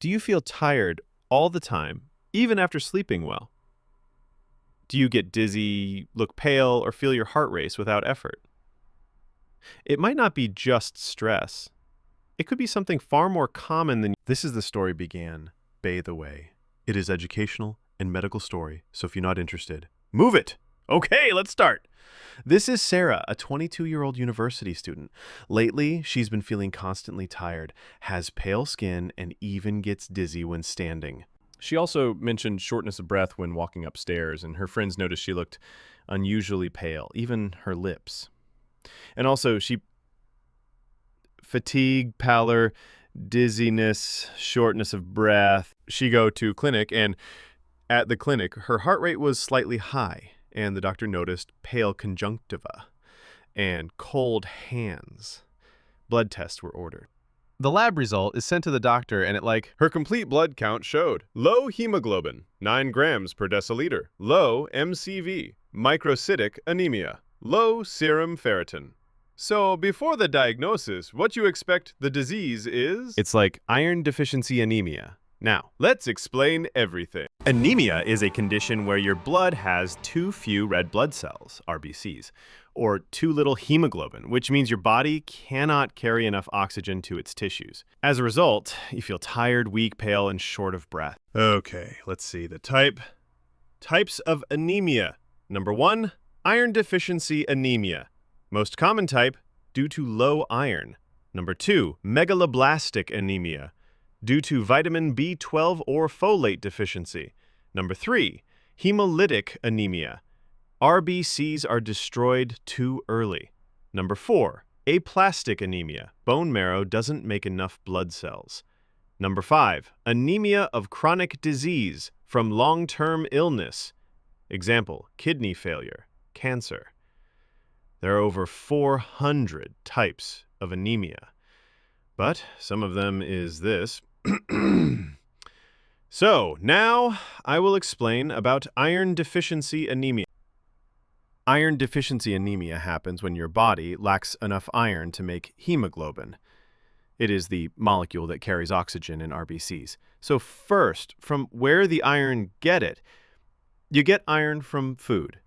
Do you feel tired all the time, even after sleeping well? Do you get dizzy, look pale, or feel your heart race without effort? It might not be just stress. It could be something far more common than... This is the story began. Bathe away. It is educational and medical story, so if you're not interested, move it! Okay, let's start. This is Sara, a 22-year-old university student. Lately, she's been feeling constantly tired, has pale skin, and even gets dizzy when standing. She also mentioned shortness of breath when walking upstairs, and her friends noticed she looked unusually pale, even her lips. And also, fatigue, pallor, dizziness, shortness of breath. She go to clinic, and at the clinic, her heart rate was slightly high, and the doctor noticed pale conjunctiva and cold hands. Blood tests were ordered. The lab result is sent to the doctor, and her complete blood count showed low hemoglobin, 9 grams per deciliter, low MCV, microcytic anemia, low serum ferritin. So, before the diagnosis, what you expect the disease is? It's like iron deficiency anemia. Now, let's explain everything. Anemia is a condition where your blood has too few red blood cells, RBCs, or too little hemoglobin, which means your body cannot carry enough oxygen to its tissues. As a result, you feel tired, weak, pale, and short of breath. Okay, let's see the types of anemia. Number 1, iron deficiency anemia. Most common type, due to low iron. Number 2, megaloblastic anemia, due to vitamin B12 or folate deficiency. Number 3, hemolytic anemia. RBCs are destroyed too early. Number 4, aplastic anemia. Bone marrow doesn't make enough blood cells. Number 5, anemia of chronic disease from long-term illness. Example, kidney failure, cancer. There are over 400 types of anemia, but some of them is this. So, now I will explain about iron deficiency anemia. Iron deficiency anemia happens when your body lacks enough iron to make hemoglobin. It is the molecule that carries oxygen in RBCs. So first, from where the iron get it? You get iron from food,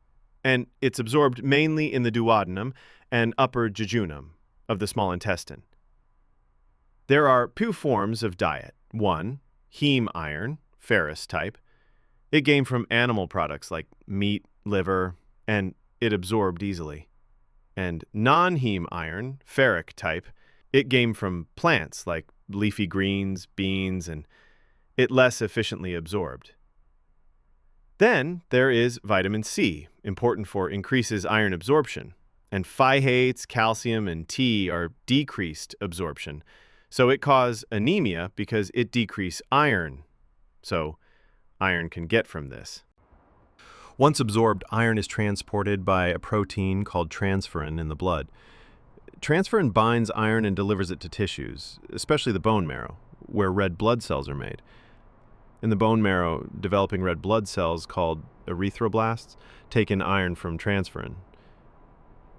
and it's absorbed mainly in the duodenum and upper jejunum of the small intestine. There are 2 forms of diet. 1, heme iron, ferrous type. It came from animal products like meat, liver, and it absorbed easily. And non-heme iron, ferric type, it came from plants like leafy greens, beans, and it less efficiently absorbed. Then there is vitamin C, important for increases iron absorption, and phytates, calcium, and T are decreased absorption. So it causes anemia because it decreases iron. So iron can get from this. Once absorbed, iron is transported by a protein called transferrin in the blood. Transferrin binds iron and delivers it to tissues, especially the bone marrow, where red blood cells are made. In the bone marrow, developing red blood cells called erythroblasts take in iron from transferrin.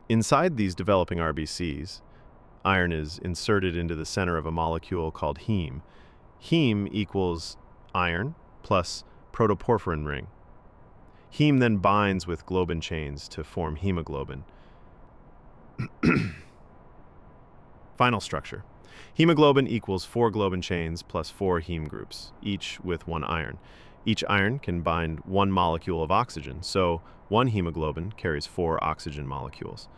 Inside these developing RBCs, iron is inserted into the center of a molecule called heme. Heme equals iron plus protoporphyrin ring. Heme then binds with globin chains to form hemoglobin. Final structure. Hemoglobin equals 4 globin chains plus 4 heme groups, each with 1 iron. Each iron can bind 1 molecule of oxygen, so 1 hemoglobin carries 4 oxygen molecules.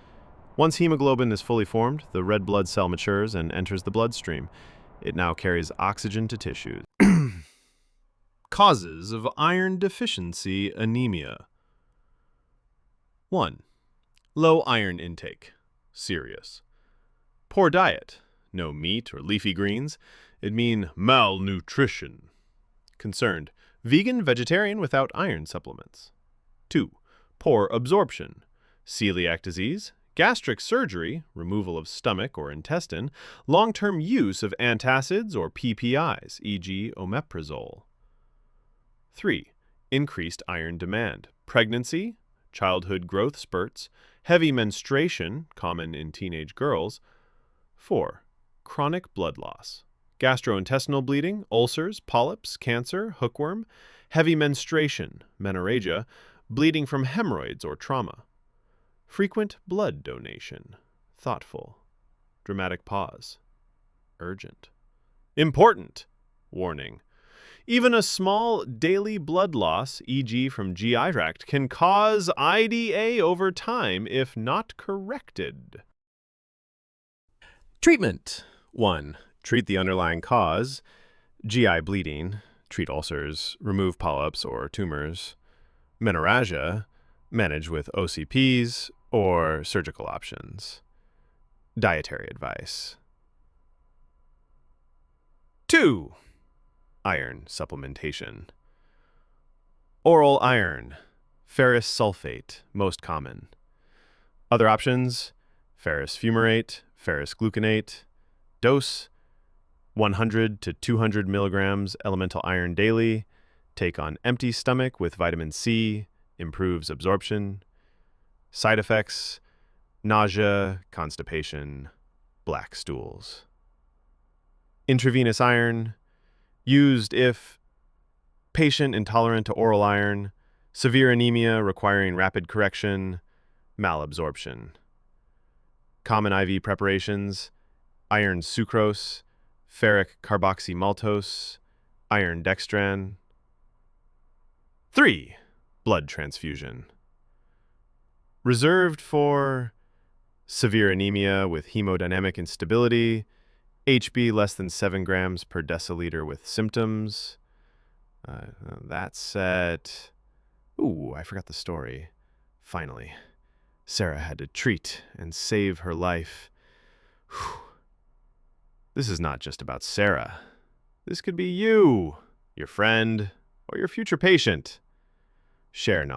Once hemoglobin is fully formed, the red blood cell matures and enters the bloodstream. It now carries oxygen to tissues. Causes of iron deficiency anemia. 1. Low iron intake. Serious. Poor diet. No meat or leafy greens. It mean malnutrition. Concerned. Vegan, vegetarian without iron supplements. 2. Poor absorption. Celiac disease. Gastric surgery, removal of stomach or intestine, long-term use of antacids or PPIs, e.g. omeprazole. 3. Increased iron demand, pregnancy, childhood growth spurts, heavy menstruation, common in teenage girls. 4. Chronic blood loss, gastrointestinal bleeding, ulcers, polyps, cancer, hookworm, heavy menstruation, menorrhagia, bleeding from hemorrhoids or trauma. Frequent blood donation, thoughtful. Dramatic pause, urgent. Important, warning. Even a small daily blood loss, e.g. from GI tract, can cause IDA over time if not corrected. Treatment. 1. Treat the underlying cause, GI bleeding, treat ulcers, remove polyps or tumors. Menorrhagia, manage with OCPs or surgical options. Dietary advice. 2. Iron supplementation. Oral iron, ferrous sulfate, most common. Other options, ferrous fumarate, ferrous gluconate. Dose, 100 to 200 milligrams elemental iron daily. Take on empty stomach with vitamin C, improves absorption. Side effects, nausea, constipation, black stools. Intravenous iron, used if patient intolerant to oral iron, severe anemia requiring rapid correction, malabsorption. Common IV preparations, iron sucrose, ferric carboxymaltose, iron dextran. 3. Blood transfusion. Reserved for severe anemia with hemodynamic instability, HB less than 7 grams per deciliter with symptoms. That's set. Ooh, I forgot the story. Finally, Sara had to treat and save her life. Whew. This is not just about Sara. This could be you, your friend, or your future patient. Share knowledge.